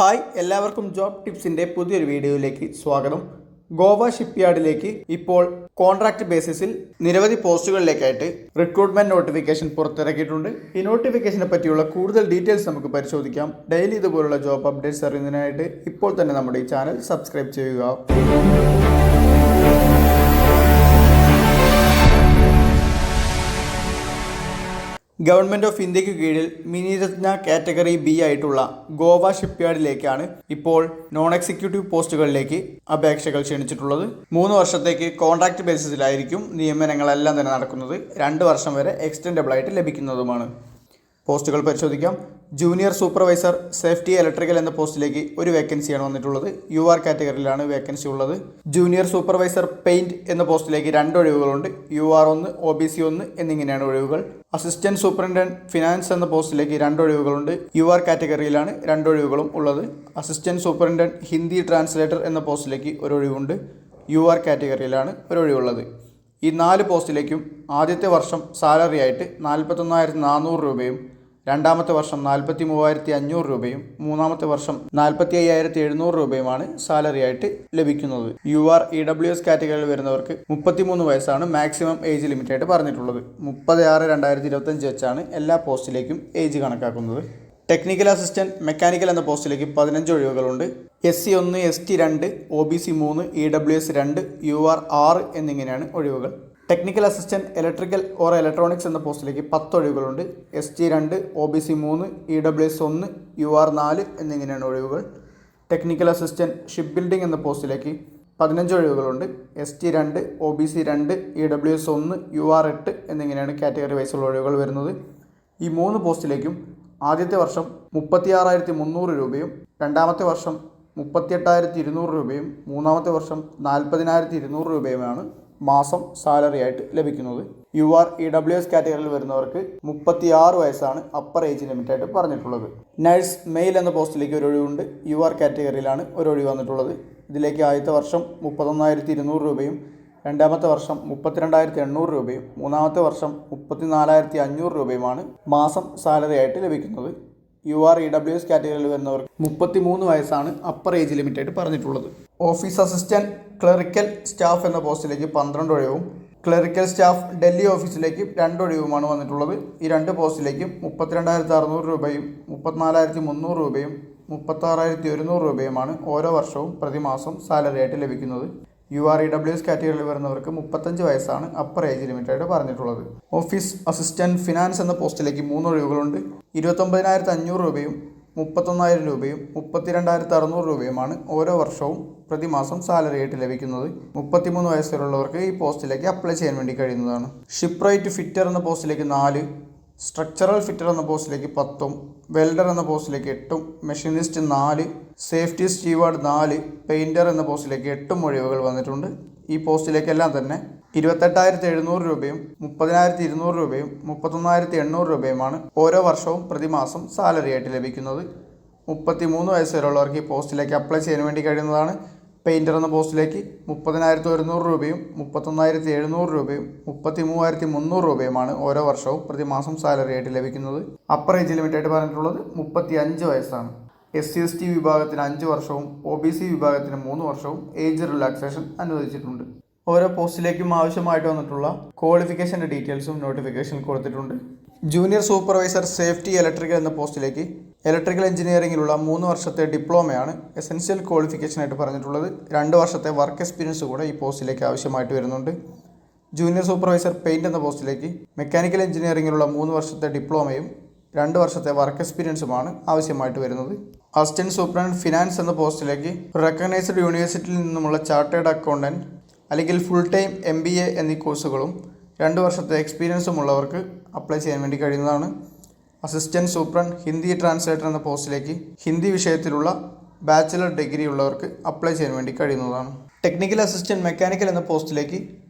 Hi, എല്ലാവർക്കും job ടിപ്സിൻ്റെ പുതിയൊരു വീഡിയോയിലേക്ക് സ്വാഗതം. ഗോവ ഷിപ്പ്യാർഡിലേക്ക് ഇപ്പോൾ കോൺട്രാക്ട് ബേസിസിൽ നിരവധി പോസ്റ്റുകളിലേക്കായിട്ട് റിക്രൂട്ട്മെന്റ് നോട്ടിഫിക്കേഷൻ പുറത്തിറക്കിയിട്ടുണ്ട്. ഈ നോട്ടിഫിക്കേഷനെ പറ്റിയുള്ള കൂടുതൽ ഡീറ്റെയിൽസ് നമുക്ക് പരിശോധിക്കാം. ഡെയിലി ഇതുപോലുള്ള ജോബ് അപ്ഡേറ്റ്സ് അറിയുന്നതിനായിട്ട് ഇപ്പോൾ തന്നെ നമ്മുടെ ഈ ചാനൽ സബ്സ്ക്രൈബ് ചെയ്യുക. ഗവൺമെൻറ് ഓഫ് ഇന്ത്യക്ക് കീഴിൽ മിനിരത്ന കാറ്റഗറി ബി ആയിട്ടുള്ള ഗോവ ഷിപ്പ്യാർഡിലേക്കാണ് ഇപ്പോൾ നോൺ എക്സിക്യൂട്ടീവ് പോസ്റ്റുകളിലേക്ക് അപേക്ഷകൾ ക്ഷണിച്ചിട്ടുള്ളത്. 3 വർഷത്തേക്ക് കോൺട്രാക്ട് ബേസിസിലായിരിക്കും നിയമനങ്ങളെല്ലാം തന്നെ നടക്കുന്നത്. 2 വർഷം വരെ എക്സ്റ്റൻഡബിൾ ആയിട്ട് ലഭിക്കുന്നതുമാണ്. പോസ്റ്റുകൾ പരിശോധിക്കാം. ജൂനിയർ സൂപ്പർവൈസർ സേഫ്റ്റി ഇലക്ട്രിക്കൽ എന്ന പോസ്റ്റിലേക്ക് ഒരു വേക്കൻസിയാണ് വന്നിട്ടുള്ളത്. UR കാറ്റഗറിയിലാണ് വേക്കൻസി ഉള്ളത്. ജൂനിയർ സൂപ്പർവൈസർ പെയിന്റ് എന്ന പോസ്റ്റിലേക്ക് 2 ഒഴിവുകളുണ്ട്. UR 1, OBC 1 എന്നിങ്ങനെയാണ് ഒഴിവുകൾ. അസിസ്റ്റന്റ് സൂപ്രണ്ടന്റ് ഫിനാൻസ് എന്ന പോസ്റ്റിലേക്ക് 2 ഒഴിവുകളുണ്ട്. UR കാറ്റഗറിയിലാണ് 2 ഒഴിവുകളും ഉള്ളത്. അസിസ്റ്റന്റ് സൂപ്രണ്ടന്റ് ഹിന്ദി ട്രാൻസ്ലേറ്റർ എന്ന പോസ്റ്റിലേക്ക് ഒരു ഒഴിവുണ്ട്. UR കാറ്റഗറിയിലാണ് ഒരു ഒഴിവുള്ളത്. ഈ 4 പോസ്റ്റിലേക്കും ആദ്യത്തെ വർഷം സാലറി ആയിട്ട് 41,400 രൂപയും, രണ്ടാമത്തെ വർഷം 43,500 രൂപയും, മൂന്നാമത്തെ വർഷം 45,700 രൂപയുമാണ് സാലറി ആയിട്ട് ലഭിക്കുന്നത്. UR EWS കാറ്റഗറിയിൽ വരുന്നവർക്ക് 33 വയസ്സാണ് മാക്സിമം ഏജ് ലിമിറ്റ് ആയിട്ട് പറഞ്ഞിട്ടുള്ളത്. 30/6/2025 വെച്ചാണ് എല്ലാ പോസ്റ്റിലേക്കും ഏജ് കണക്കാക്കുന്നത്. ടെക്നിക്കൽ അസിസ്റ്റന്റ് മെക്കാനിക്കൽ എന്ന പോസ്റ്റിലേക്ക് 15 ഒഴിവുകളുണ്ട്. SC 1, ST 2, OBC 3, EWS 2, UR 6 എന്നിങ്ങനെയാണ് ഒഴിവുകൾ. Technical assistant electrical or electronics എന്ന പോസ്റ്റിലേക്ക് 10 ഒഴിവുകളുണ്ട്. ST 2, OBC 3, EWS 1, UR 4 എന്നിങ്ങനെയാണ് ഒഴിവുകൾ. ടെക്നിക്കൽ അസിസ്റ്റന്റ് ഷിപ്പ് ബിൽഡിംഗ് എന്ന പോസ്റ്റിലേക്ക് 15 ഒഴിവുകളുണ്ട്. ST 2, OBC 2, EWS 1, UR 8 എന്നിങ്ങനെയാണ് കാറ്റഗറി വൈസുള്ള ഒഴിവുകൾ വരുന്നത്. ഈ 3 പോസ്റ്റിലേക്കും ആദ്യത്തെ വർഷം 36,300 രൂപയും, രണ്ടാമത്തെ വർഷം 38,200 രൂപയും, മൂന്നാമത്തെ വർഷം 40,200 രൂപയുമാണ് മാസം സാലറി ആയിട്ട് ലഭിക്കുന്നത്. UR EWS കാറ്റഗറിയിൽ വരുന്നവർക്ക് 36 വയസ്സാണ് അപ്പർ ഏജ് ലിമിറ്റ് ആയിട്ട് പറഞ്ഞിട്ടുള്ളത്. നഴ്സ് മെയിൽ എന്ന പോസ്റ്റിലേക്ക് ഒരു ഒഴിവുണ്ട്. UR കാറ്റഗറിയിലാണ് ഒരു ഒഴിവ് വന്നിട്ടുള്ളത്. ഇതിലേക്ക് ആദ്യത്തെ വർഷം 31,200 രൂപയും, രണ്ടാമത്തെ വർഷം 32,800 രൂപയും, മൂന്നാമത്തെ വർഷം 34,500 രൂപയുമാണ് മാസം സാലറി ആയിട്ട് ലഭിക്കുന്നത്. UR EWS കാറ്റഗറിയിൽ വരുന്നവർക്ക് 33 വയസ്സാണ് അപ്പർ ഏജ് ലിമിറ്റ് ആയിട്ട് പറഞ്ഞിട്ടുള്ളത്. ഓഫീസ് അസിസ്റ്റന്റ് ക്ലറിക്കൽ സ്റ്റാഫ് എന്ന പോസ്റ്റിലേക്ക് 12 ഒഴിവും, ക്ലറിക്കൽ സ്റ്റാഫ് ഡൽഹി ഓഫീസിലേക്ക് 2 ഒഴിവുമാണ് വന്നിട്ടുള്ളത്. ഈ 2 പോസ്റ്റിലേക്കും 32,600 രൂപയും, 34,300 രൂപയും, 36,100 രൂപയുമാണ് ഓരോ വർഷവും പ്രതിമാസം സാലറി ആയിട്ട് ലഭിക്കുന്നത്. UR EWS കാറ്റഗറിയിൽ വരുന്നവർക്ക് 35 വയസ്സാണ് അപ്പർ ഏജ് ലിമിറ്റ് ആയിട്ട് പറഞ്ഞിട്ടുള്ളത്. ഓഫീസ് അസിസ്റ്റന്റ് ഫിനാൻസ് എന്ന പോസ്റ്റിലേക്ക് 3 ഒഴിവുകളുണ്ട്. 29,500 രൂപയും, 31,000 രൂപയും, 32,600 രൂപയുമാണ് ഓരോ വർഷവും പ്രതിമാസം സാലറി ആയിട്ട് ലഭിക്കുന്നത്. 33 വയസ്സുള്ളവർക്ക് ഈ പോസ്റ്റിലേക്ക് അപ്ലൈ ചെയ്യാൻ വേണ്ടി കഴിയുന്നതാണ്. ഷിപ്പ്രൈറ്റ് ഫിറ്റർ എന്ന പോസ്റ്റിലേക്ക് 4, സ്ട്രക്ചറൽ ഫിറ്റർ എന്ന പോസ്റ്റിലേക്ക് 10, വെൽഡർ എന്ന പോസ്റ്റിലേക്ക് 8, മെഷീനിസ്റ്റ് 4, സേഫ്റ്റി സ്റ്റീവാർഡ് 4, പെയിൻറ്റർ എന്ന പോസ്റ്റിലേക്ക് 8 ഒഴിവുകൾ വന്നിട്ടുണ്ട്. ഈ പോസ്റ്റിലേക്കെല്ലാം തന്നെ 28,700 രൂപയും, 30,200 രൂപയും, 31,800 രൂപയുമാണ് ഓരോ വർഷവും പ്രതിമാസം സാലറി ആയിട്ട് ലഭിക്കുന്നത്. 33 വയസ്സ് വരെയുള്ളവർക്ക് ഈ പോസ്റ്റിലേക്ക് അപ്ലൈ ചെയ്യാൻ വേണ്ടി കഴിയുന്നതാണ്. പെയിൻറ്റർ എന്ന പോസ്റ്റിലേക്ക് 30,100 രൂപയും, 31,700 രൂപയും, 33,300 രൂപയുമാണ് ഓരോ വർഷവും പ്രതിമാസം സാലറി ആയിട്ട് ലഭിക്കുന്നത്. അപ്പർ ഏജ് ലിമിറ്റ് ആയിട്ട് പറഞ്ഞിട്ടുള്ളത് 35 വയസ്സാണ്. SC ST വിഭാഗത്തിന് 5 വർഷവും, OBC വിഭാഗത്തിന് 3 വർഷവും ഏജ് റിലാക്സേഷൻ അനുവദിച്ചിട്ടുണ്ട്. ഓരോ പോസ്റ്റിലേക്കും ആവശ്യമായിട്ട് വന്നിട്ടുള്ള ക്വാളിഫിക്കേഷൻ്റെ ഡീറ്റെയിൽസും നോട്ടിഫിക്കേഷനിൽ കൊടുത്തിട്ടുണ്ട്. ജൂനിയർ സൂപ്പർവൈസർ സേഫ്റ്റി ഇലക്ട്രിക്കൽ എന്ന പോസ്റ്റിലേക്ക് ഇലക്ട്രിക്കൽ എഞ്ചിനീയറിംഗിലുള്ള 3 വർഷത്തെ ഡിപ്ലോമയാണ് എസെൻഷ്യൽ ക്വാളിഫിക്കേഷൻ ആയിട്ട് പറഞ്ഞിട്ടുള്ളത്. 2 വർഷത്തെ വർക്ക് എക്സ്പീരിയൻസ് കൂടെ ഈ പോസ്റ്റിലേക്ക് ആവശ്യമായിട്ട് വരുന്നുണ്ട്. ജൂനിയർ സൂപ്പർവൈസർ പെയിൻറ് എന്ന പോസ്റ്റിലേക്ക് മെക്കാനിക്കൽ എഞ്ചിനീയറിംഗിലുള്ള 3 വർഷത്തെ ഡിപ്ലോമയും 2 വർഷത്തെ വർക്ക് എക്സ്പീരിയൻസുമാണ് ആവശ്യമായിട്ട് വരുന്നത്. അസിസ്റ്റന്റ് സൂപ്രണ്ടന്റ് ഫിനാൻസ് എന്ന പോസ്റ്റിലേക്ക് റെക്കഗ്നൈസ്ഡ് യൂണിവേഴ്സിറ്റിയിൽ നിന്നുമുള്ള ചാർട്ടേഡ് അക്കൗണ്ടന്റ് അല്ലെങ്കിൽ ഫുൾ ടൈം MBA എന്നീ കോഴ്സുകളും 2 വർഷത്തെ എക്സ്പീരിയൻസും ഉള്ളവർക്ക് അപ്ലൈ ചെയ്യാൻ വേണ്ടി കഴിയുന്നതാണ്. അസിസ്റ്റന്റ് സൂപ്രണ്ട് ഹിന്ദി ട്രാൻസ്ലേറ്റർ എന്ന പോസ്റ്റിലേക്ക് ഹിന്ദി വിഷയത്തിലുള്ള ബാച്ചിലർ ഡിഗ്രി ഉള്ളവർക്ക് അപ്ലൈ ചെയ്യാൻ വേണ്ടി കഴിയുന്നതാണ്. ടെക്നിക്കൽ അസിസ്റ്റന്റ് മെക്കാനിക്കൽ എന്ന പോസ്റ്റിലേക്ക്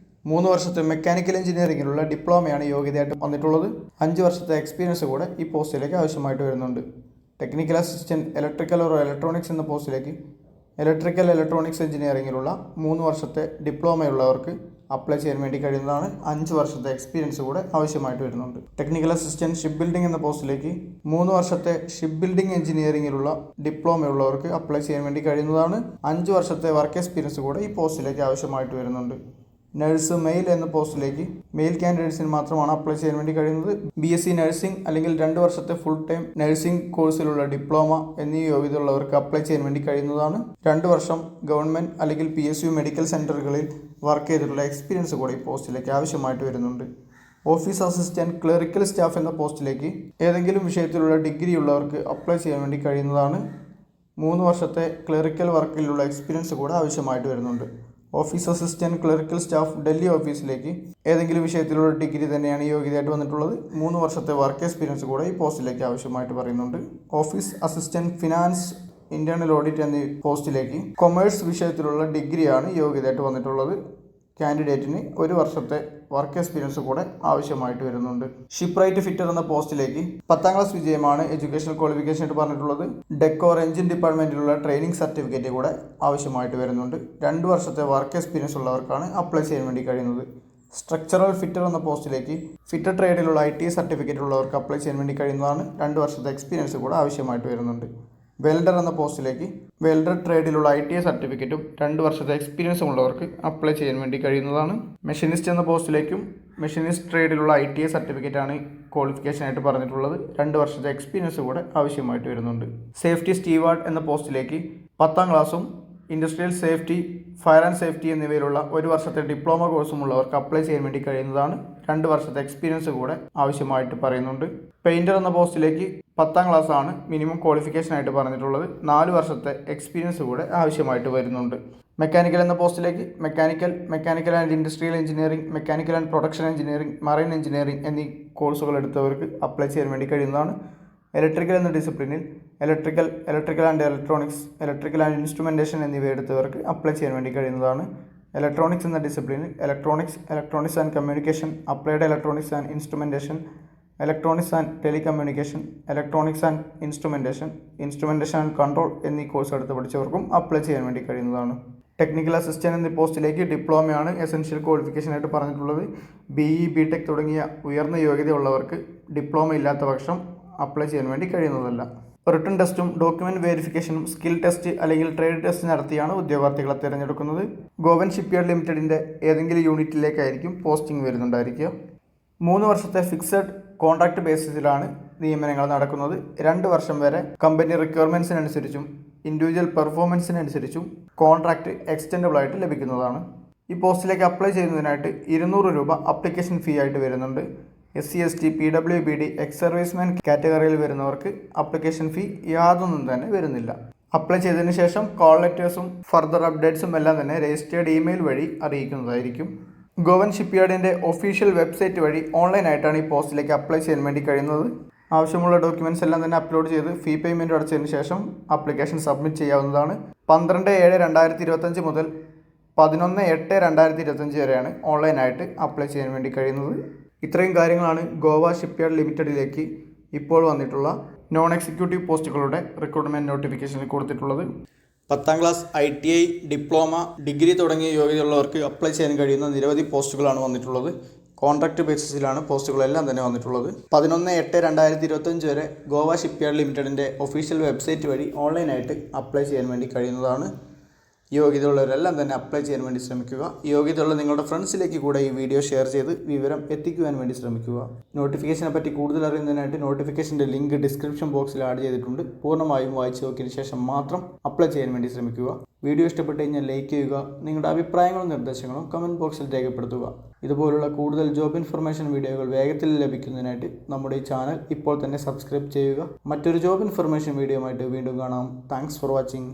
3 വർഷത്തെ മെക്കാനിക്കൽ എഞ്ചിനീയറിംഗിലുള്ള ഡിപ്ലോമയാണ് യോഗ്യതയായിട്ട് വന്നിട്ടുള്ളത്. 5 വർഷത്തെ എക്സ്പീരിയൻസ് കൂടെ ഈ പോസ്റ്റിലേക്ക് ആവശ്യമായിട്ട് വരുന്നുണ്ട്. Technical assistant electrical or electronics എന്ന പോസ്റ്റിലേക്ക് ഇലക്ട്രിക്കൽ ഇലക്ട്രോണിക്സ് എഞ്ചിനീയറിംഗിലുള്ള 3 വർഷത്തെ ഡിപ്ലോമയുള്ളവർക്ക് അപ്ലൈ ചെയ്യാൻ വേണ്ടി കഴിയുന്നതാണ്. 5 വർഷത്തെ എക്സ്പീരിയൻസ് കൂടെ ആവശ്യമായിട്ട് വരുന്നുണ്ട്. ടെക്നിക്കൽ അസിസ്റ്റന്റ് ഷിപ്പ് ബിൽഡിംഗ് എന്ന പോസ്റ്റിലേക്ക് 3 വർഷത്തെ ഷിപ്പ് ബിൽഡിംഗ് എഞ്ചിനീയറിംഗിലുള്ള ഡിപ്ലോമ ഉള്ളവർക്ക് അപ്ലൈ ചെയ്യാൻ വേണ്ടി കഴിയുന്നതാണ്. 5 വർഷത്തെ വർക്ക് എക്സ്പീരിയൻസ് കൂടെ ഈ പോസ്റ്റിലേക്ക് ആവശ്യമായിട്ട് വരുന്നുണ്ട്. നഴ്സ് മെയിൽ എന്ന പോസ്റ്റിലേക്ക് മെയിൽ കാൻഡിഡേറ്റ്സിന് മാത്രമാണ് അപ്ലൈ ചെയ്യാൻ വേണ്ടി കഴിയുന്നത്. BSc നഴ്സിംഗ് അല്ലെങ്കിൽ 2 വർഷത്തെ ഫുൾ ടൈം നഴ്സിംഗ് കോഴ്സിലുള്ള ഡിപ്ലോമ എന്നീ യോഗ്യതയുള്ളവർക്ക് അപ്ലൈ ചെയ്യാൻ വേണ്ടി കഴിയുന്നതാണ്. 2 വർഷം ഗവൺമെൻറ് അല്ലെങ്കിൽ PSU മെഡിക്കൽ സെൻ്ററുകളിൽ വർക്ക് ചെയ്തിട്ടുള്ള എക്സ്പീരിയൻസ് കൂടെ ഈ പോസ്റ്റിലേക്ക് ആവശ്യമായിട്ട് വരുന്നുണ്ട്. ഓഫീസ് അസിസ്റ്റന്റ് ക്ലറിക്കൽ സ്റ്റാഫ് എന്ന പോസ്റ്റിലേക്ക് ഏതെങ്കിലും വിഷയത്തിലുള്ള ഡിഗ്രി ഉള്ളവർക്ക് അപ്ലൈ ചെയ്യാൻ വേണ്ടി കഴിയുന്നതാണ്. 3 വർഷത്തെ ക്ലറിക്കൽ വർക്കിലുള്ള എക്സ്പീരിയൻസ് കൂടെ ആവശ്യമായിട്ട് വരുന്നുണ്ട്. Office assistant clerical staff Delhi ഓഫീസിലേക്ക് ഏതെങ്കിലും വിഷയത്തിലുള്ള ഡിഗ്രി തന്നെയാണ് യോഗ്യതയായിട്ട് വന്നിട്ടുള്ളത്. 3 വർഷത്തെ വർക്ക് എക്സ്പീരിയൻസ് കൂടെ ഈ പോസ്റ്റിലേക്ക് ആവശ്യമായിട്ട് പറയുന്നുണ്ട്. Office assistant finance internal audit എന്നീ പോസ്റ്റിലേക്ക് കൊമേഴ്സ് വിഷയത്തിലുള്ള ഡിഗ്രിയാണ് യോഗ്യതയായിട്ട് വന്നിട്ടുള്ളത്. കാൻഡിഡേറ്റിന് 1 വർഷത്തെ വർക്ക് എക്സ്പീരിയൻസ് കൂടെ ആവശ്യമായിട്ട് വരുന്നുണ്ട്. ഷിപ്പ്രൈറ്റ് ഫിറ്റർ എന്ന പോസ്റ്റിലേക്ക് 10ാം ക്ലാസ് വിജയമാണ് എഡ്യൂക്കേഷണൽ ക്വാളിഫിക്കേഷൻ ആയിട്ട് പറഞ്ഞിട്ടുള്ളത്. ഡെക്കോർ എഞ്ചിൻ ഡിപ്പാർട്ട്മെന്റിലുള്ള ട്രെയിനിങ് സർട്ടിഫിക്കറ്റ് കൂടെ ആവശ്യമായിട്ട് വരുന്നുണ്ട്. 2 വർഷത്തെ വർക്ക് എക്സ്പീരിയൻസ് ഉള്ളവർക്കാണ് അപ്ലൈ ചെയ്യാൻ വേണ്ടി കഴിയുന്നത്. സ്ട്രക്ചറൽ ഫിറ്റർ എന്ന പോസ്റ്റിലേക്ക് ഫിറ്റർ ട്രേഡിലുള്ള IT സർട്ടിഫിക്കറ്റ് ഉള്ളവർക്ക് അപ്ലൈ ചെയ്യാൻ വേണ്ടി കഴിയുന്നതാണ്. 2 വർഷത്തെ എക്സ്പീരിയൻസ് കൂടെ ആവശ്യമായിട്ട് വരുന്നുണ്ട്. വെൽഡർ എന്ന പോസ്റ്റിലേക്ക് വെൽഡർ ട്രേഡിലുള്ള ITI സർട്ടിഫിക്കറ്റും 2 വർഷത്തെ എക്സ്പീരിയൻസും ഉള്ളവർക്ക് അപ്ലൈ ചെയ്യാൻ വേണ്ടി കഴിയുന്നതാണ്. മെഷീനിസ്റ്റ് എന്ന പോസ്റ്റിലേക്കും മെഷീനിസ്റ്റ് ട്രേഡിലുള്ള ITI സർട്ടിഫിക്കറ്റാണ് ക്വാളിഫിക്കേഷനായിട്ട് പറഞ്ഞിട്ടുള്ളത്. 2 വർഷത്തെ എക്സ്പീരിയൻസ് കൂടെ ആവശ്യമായിട്ട് വരുന്നുണ്ട്. സേഫ്റ്റി സ്റ്റീവാർഡ് എന്ന പോസ്റ്റിലേക്ക് 10ാം ക്ലാസ്സും industrial safety, fire and safety എന്നിവയിലുള്ള 1 വർഷത്തെ ഡിപ്ലോമ കോഴ്സും ഉള്ളവർക്ക് അപ്ലൈ ചെയ്യാൻ വേണ്ടി കഴിയുന്നതാണ്. 2 വർഷത്തെ എക്സ്പീരിയൻസ് കൂടെ ആവശ്യമായിട്ട് പറയുന്നുണ്ട്. പെയിൻറ്റർ എന്ന പോസ്റ്റിലേക്ക് 10ാം ക്ലാസ് ആണ് മിനിമം ക്വാളിഫിക്കേഷൻ ആയിട്ട് പറഞ്ഞിട്ടുള്ളത്. 4 വർഷത്തെ എക്സ്പീരിയൻസ് കൂടെ ആവശ്യമായിട്ട് വരുന്നുണ്ട്. മെക്കാനിക്കൽ എന്ന പോസ്റ്റിലേക്ക് mechanical and industrial engineering, mechanical and production engineering, marine engineering എന്നീ കോഴ്സുകൾ എടുത്തവർക്ക് അപ്ലൈ ചെയ്യാൻ വേണ്ടി കഴിയുന്നതാണ്. ഇലക്ട്രിക്കൽ എന്ന ഡിസിപ്ലിനിൽ electrical and electronics, electrical and instrumentation എന്നിവ എടുത്തവർക്ക് അപ്ലൈ ചെയ്യാൻ വേണ്ടി കഴിയുന്നതാണ്. ഇലക്ട്രോണിക്സ് എന്ന ഡിസിപ്ലിനിൽ electronics and communication, applied electronics and instrumentation, electronics and telecommunication, electronics and instrumentation and control എന്നീ കോഴ്സ് എടുത്ത് പഠിച്ചവർക്കും അപ്ലൈ ചെയ്യാൻ വേണ്ടി കഴിയുന്നതാണ്. ടെക്നിക്കൽ അസിസ്റ്റന്റ് എന്ന പോസ്റ്റിലേക്ക് ഡിപ്ലോമയാണ് എസെൻഷ്യൽ ക്വാളിഫിക്കേഷൻ ആയിട്ട് പറഞ്ഞിട്ടുള്ളത്. BE, BTech തുടങ്ങിയ ഉയർന്ന യോഗ്യതയുള്ളവർക്ക് ഡിപ്ലോമ ഇല്ലാത്ത പക്ഷം അപ്ലൈ ചെയ്യാൻ വേണ്ടി കഴിയുന്നതല്ല. റിട്ടൺ ടെസ്റ്റും ഡോക്യുമെന്റ് വെരിഫിക്കേഷനും സ്കിൽ ടെസ്റ്റ് അല്ലെങ്കിൽ ട്രേഡ് ടെസ്റ്റ് നടത്തിയാണ് ഉദ്യോഗാർത്ഥികളെ തിരഞ്ഞെടുക്കുന്നത്. ഗോവൻ ഷിപ്പ്യാർഡ് ലിമിറ്റഡിൻ്റെ ഏതെങ്കിലും യൂണിറ്റിലേക്കായിരിക്കും പോസ്റ്റിംഗ് വരുന്നുണ്ടായിരിക്കുക. 3 വർഷത്തെ ഫിക്സഡ് കോൺട്രാക്ട് ബേസിസിലാണ് നിയമനങ്ങൾ നടക്കുന്നത്. 2 വർഷം വരെ കമ്പനി റിക്വയർമെൻറ്റ്സിനനുസരിച്ചും ഇൻഡിവിജ്വൽ പെർഫോമൻസിനനുസരിച്ചും കോൺട്രാക്ട് എക്സ്റ്റെൻഡബിൾ ആയിട്ട് ലഭിക്കുന്നതാണ്. ഈ പോസ്റ്റിലേക്ക് അപ്ലൈ ചെയ്യുന്നതിനായിട്ട് 200 രൂപ അപ്ലിക്കേഷൻ ഫീ ആയിട്ട് വരുന്നുണ്ട്. SC, ST, PWBD, ex serviceman കാറ്റഗറിയിൽ വരുന്നവർക്ക് അപ്ലിക്കേഷൻ ഫീ യാതൊന്നും തന്നെ വരുന്നില്ല. അപ്ലൈ ചെയ്തതിന് ശേഷം കോൾ ലെറ്റേഴ്സും ഫർദർ അപ്ഡേറ്റ്സും എല്ലാം തന്നെ രജിസ്റ്റേർഡ് ഇമെയിൽ വഴി അറിയിക്കുന്നതായിരിക്കും. ഗോവൻ ഷിപ്പ്യാർഡിൻ്റെ ഒഫീഷ്യൽ വെബ്സൈറ്റ് വഴി ഓൺലൈനായിട്ടാണ് ഈ പോസ്റ്റിലേക്ക് അപ്ലൈ ചെയ്യാൻ വേണ്ടി കഴിയുന്നത്. ആവശ്യമുള്ള ഡോക്യുമെൻറ്റ്സ് എല്ലാം തന്നെ അപ്ലോഡ് ചെയ്ത് ഫീ പേയ്മെൻറ്റ് അടച്ചതിന് ശേഷം ആപ്ലിക്കേഷൻ സബ്മിറ്റ് ചെയ്യാവുന്നതാണ്. 12/7/2025 മുതൽ 11/8/2025 വരെയാണ് ഓൺലൈനായിട്ട് അപ്ലൈ ചെയ്യാൻ വേണ്ടി കഴിയുന്നത്. ഇത്രയും കാര്യങ്ങളാണ് ഗോവ ഷിപ്പ്യാർഡ് ലിമിറ്റഡിലേക്ക് ഇപ്പോൾ വന്നിട്ടുള്ള നോൺ എക്സിക്യൂട്ടീവ് പോസ്റ്റുകളുടെ റിക്രൂട്ട്മെൻറ്റ് നോട്ടിഫിക്കേഷനിൽ കൊടുത്തിട്ടുള്ളത്. 10ാം ക്ലാസ്, ITI, ഡിപ്ലോമ, ഡിഗ്രി തുടങ്ങിയ യോഗ്യതയുള്ളവർക്ക് അപ്ലൈ ചെയ്യാൻ കഴിയുന്ന നിരവധി പോസ്റ്റുകളാണ് വന്നിട്ടുള്ളത്. കോൺട്രാക്ട് ബേസിസിലാണ് പോസ്റ്റുകളെല്ലാം തന്നെ വന്നിട്ടുള്ളത്. 11/8/2025 വരെ ഗോവ ഷിപ്പ്യാർഡ് ലിമിറ്റഡിൻ്റെ ഒഫീഷ്യൽ വെബ്സൈറ്റ് വഴി ഓൺലൈനായിട്ട് അപ്ലൈ ചെയ്യാൻ വേണ്ടി കഴിയുന്നതാണ്. യോഗ്യതയുള്ളവരെല്ലാം തന്നെ അപ്ലൈ ചെയ്യാൻ വേണ്ടി ശ്രമിക്കുക. യോഗ്യതയുള്ള നിങ്ങളുടെ ഫ്രണ്ട്സിലേക്ക് കൂടെ ഈ വീഡിയോ ഷെയർ ചെയ്ത് വിവരം എത്തിക്കുവാൻ വേണ്ടി ശ്രമിക്കുക. നോട്ടിഫിക്കേഷനെ പറ്റി കൂടുതൽ അറിയുന്നതിനായിട്ട് നോട്ടിഫിക്കേഷൻ്റെ ലിങ്ക് ഡിസ്ക്രിപ്ഷൻ ബോക്സിൽ ആഡ് ചെയ്തിട്ടുണ്ട്. പൂർണ്ണമായും വായിച്ചു നോക്കിയതിന് ശേഷം മാത്രം അപ്ലൈ ചെയ്യാൻ വേണ്ടി ശ്രമിക്കുക. വീഡിയോ ഇഷ്ടപ്പെട്ട് കഴിഞ്ഞാൽ ലൈക്ക് ചെയ്യുക. നിങ്ങളുടെ അഭിപ്രായങ്ങളും നിർദ്ദേശങ്ങളും കമൻറ്റ് ബോക്സിൽ രേഖപ്പെടുത്തുക. ഇതുപോലുള്ള കൂടുതൽ ജോബ് ഇൻഫർമേഷൻ വീഡിയോകൾ വേഗത്തിൽ ലഭിക്കുന്നതിനായിട്ട് നമ്മുടെ ഈ ചാനൽ ഇപ്പോൾ തന്നെ സബ്സ്ക്രൈബ് ചെയ്യുക. മറ്റൊരു ജോബ് ഇൻഫർമേഷൻ വീഡിയോ ആയിട്ട് വീണ്ടും കാണാം. Thanks for watching.